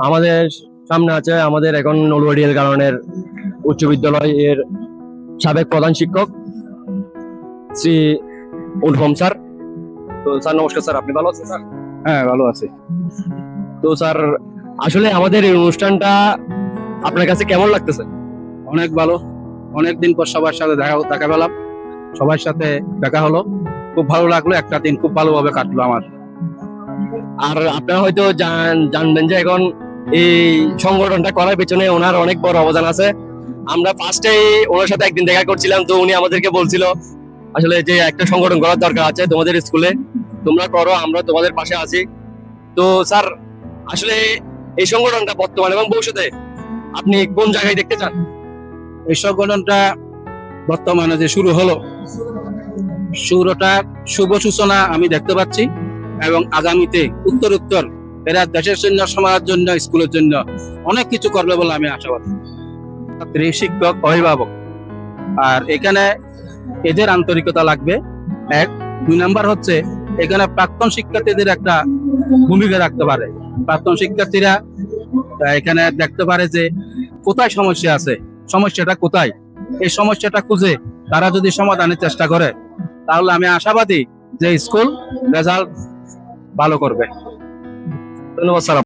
আমাদের সামনে আছে আমাদের এখন নলুয়াডিয়াল গার্ডেনের উচ্চ বিদ্যালয়ের সাবেক প্রধান শিক্ষক শ্রী অনুপম স্যার। তো স্যার নমস্কার স্যার, আপনি ভালো আছেন স্যার? হ্যাঁ, ভালো আছে। তো স্যার, আসলে আমাদের এই অনুষ্ঠানটা আপনার কাছে কেমন লাগতেছে? অনেক ভালো। অনেকদিন পর সবার সাথে দেখা পেলাম, সবার সাথে দেখা হলো, খুব ভালো লাগলো। একটা দিন খুব ভালোভাবে কাটলো আমার। আর আপনারা হয়তো জানবেন যে এখন এই সংগঠনটা করার পেছনে ওনার অনেক বড় অবদান আছে। আমরা ফার্স্টেই ওনার সাথে একদিন দেখা করছিলাম, তো উনি আমাদেরকে বলছিল আসলে যে একটা সংগঠন করার দরকার আছে তোমাদের স্কুলে, তোমরা করো, আমরা তোমাদের পাশে আছি। তো স্যার, আসলে এই সংগঠনটা বর্তমানে এবং ভবিষ্যতে আপনি কোন জায়গায় দেখতে চান? এই সংগঠনটা বর্তমানে যে শুরু হলো, শুরুটা শুভ সূচনা আমি দেখতে পাচ্ছি, এবং আগামীতে উত্তর এরা দেশের জন্য, সমাজের জন্য, স্কুলের জন্য অনেক কিছু করবে বলে আমি আশাবাদী। ছাত্রী, শিক্ষক, অভিভাবক, আর এখানে এদের আন্তরিকতা লাগবে। এক, 2 নাম্বার হচ্ছে এখানে প্রাক্তন শিক্ষার্থীদের একটা ভূমিকা রাখতে পারে। প্রাক্তন শিক্ষার্থীরা এখানে দেখতে পারে যে কোথায় সমস্যা আছে, সমস্যাটা কোথায়, এই সমস্যাটা খুঁজে তারা যদি সমাধানের চেষ্টা করে, তাহলে আমি আশাবাদী যে স্কুল রেজাল্ট ভালো করবে। ধন্যবাদ স্যার।